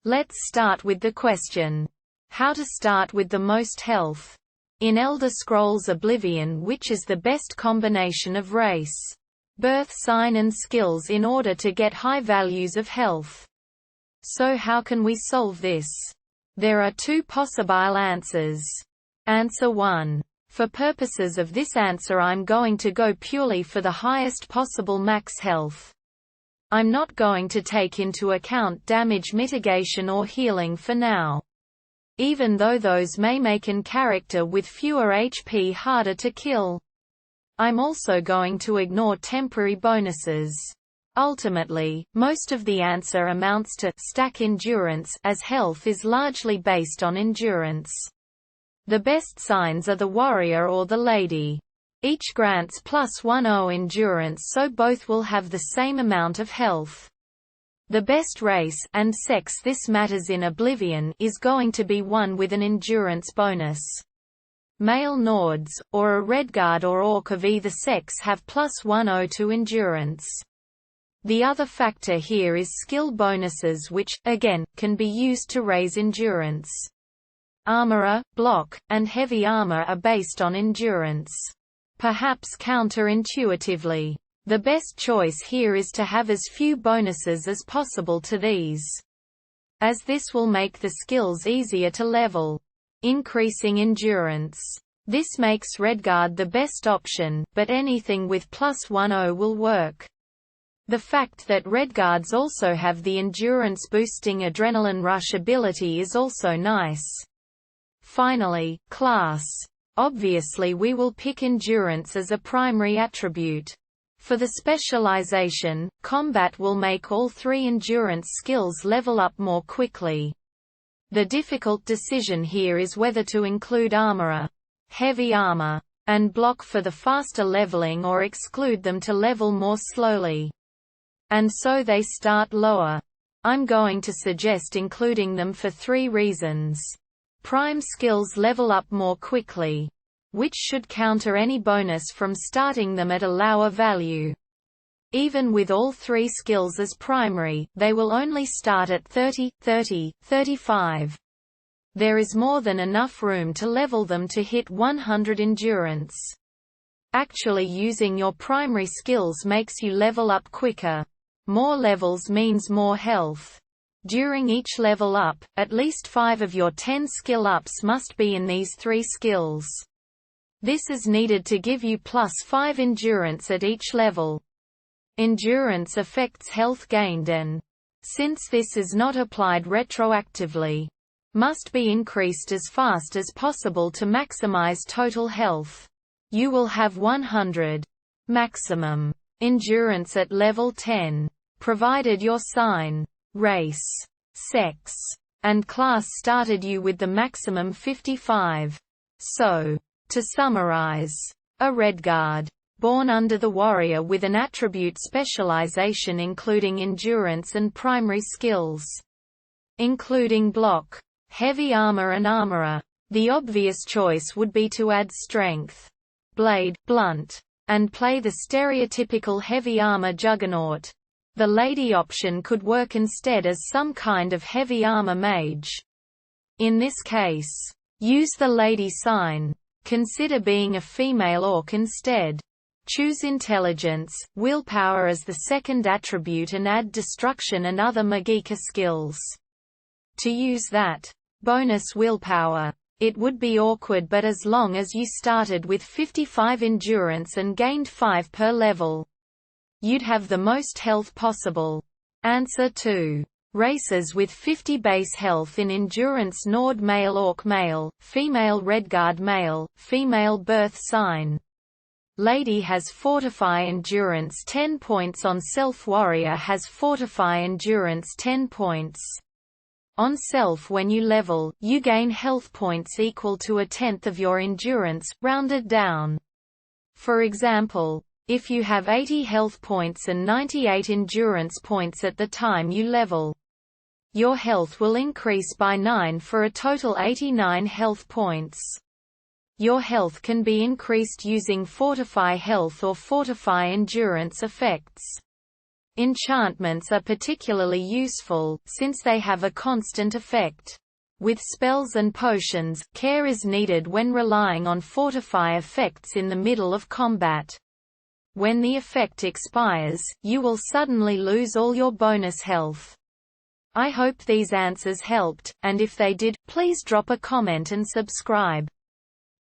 Let's start with the question. How to start with the most health? In Elder Scrolls Oblivion, which is the best combination of race, birth sign and skills in order to get high values of health? So how can we solve this? There are two possible answers. Answer 1. For purposes of this answer I'm going to go purely for the highest possible max health. I'm not going to take into account damage mitigation or healing for now, even though those may make an character with fewer HP harder to kill. I'm also going to ignore temporary bonuses. Ultimately, most of the answer amounts to stack endurance, as health is largely based on endurance. The best signs are the warrior or the lady. Each grants +10 endurance, so both will have the same amount of health. The best race, and sex this matters in Oblivion, is going to be one with an endurance bonus. Male Nords, or a Redguard or Orc of either sex have +10 to endurance. The other factor here is skill bonuses, which, again, can be used to raise endurance. Armorer, block, and heavy armor are based on endurance. Perhaps counterintuitively, the best choice here is to have as few bonuses as possible to these, as this will make the skills easier to level. Increasing endurance. This makes Redguard the best option, but anything with +10 will work. The fact that Redguards also have the endurance-boosting Adrenaline Rush ability is also nice. Finally, class. Obviously we will pick endurance as a primary attribute. For the specialization, combat will make all three endurance skills level up more quickly. The difficult decision here is whether to include armorer, heavy armor, and block for the faster leveling or exclude them to level more slowly. And so they start lower. I'm going to suggest including them for 3 reasons. Prime skills level up more quickly, which should counter any bonus from starting them at a lower value. Even with all 3 skills as primary, they will only start at 30, 30, 35. There is more than enough room to level them to hit 100 endurance. Actually using your primary skills makes you level up quicker. More levels means more health. During each level up, at least 5 of your 10 skill ups must be in these 3 skills. This is needed to give you +5 endurance at each level. Endurance affects health gained and, since this is not applied retroactively, must be increased as fast as possible to maximize total health. You will have 100 maximum endurance at level 10. Provided your sign, race, sex, and class started you with the maximum 55. So, to summarize, a Redguard, born under the warrior with an attribute specialization including endurance and primary skills, including block, heavy armor and armorer. The obvious choice would be to add strength, blade, blunt, and play the stereotypical heavy armor juggernaut. The lady option could work instead as some kind of heavy armor mage. In this case, use the lady sign. Consider being a female orc instead. Choose intelligence, willpower as the second attribute and add destruction and other Magika skills. To use that bonus willpower, it would be awkward, but as long as you started with 55 endurance and gained 5 per level, you'd have the most health possible. Answer 2. Races with 50 base health in endurance: Nord male, orc male, female Redguard male, female birth sign. Lady has Fortify endurance 10 points on self. Warrior has Fortify endurance 10 points. On self, when you level, you gain health points equal to 1/10 of your endurance, rounded down. For example, if you have 80 health points and 98 endurance points at the time you level, your health will increase by 9 for a total 89 health points. Your health can be increased using Fortify health or Fortify endurance effects. Enchantments are particularly useful, since they have a constant effect. With spells and potions, care is needed when relying on fortify effects in the middle of combat. When the effect expires, you will suddenly lose all your bonus health. I hope these answers helped, and if they did, please drop a comment and subscribe.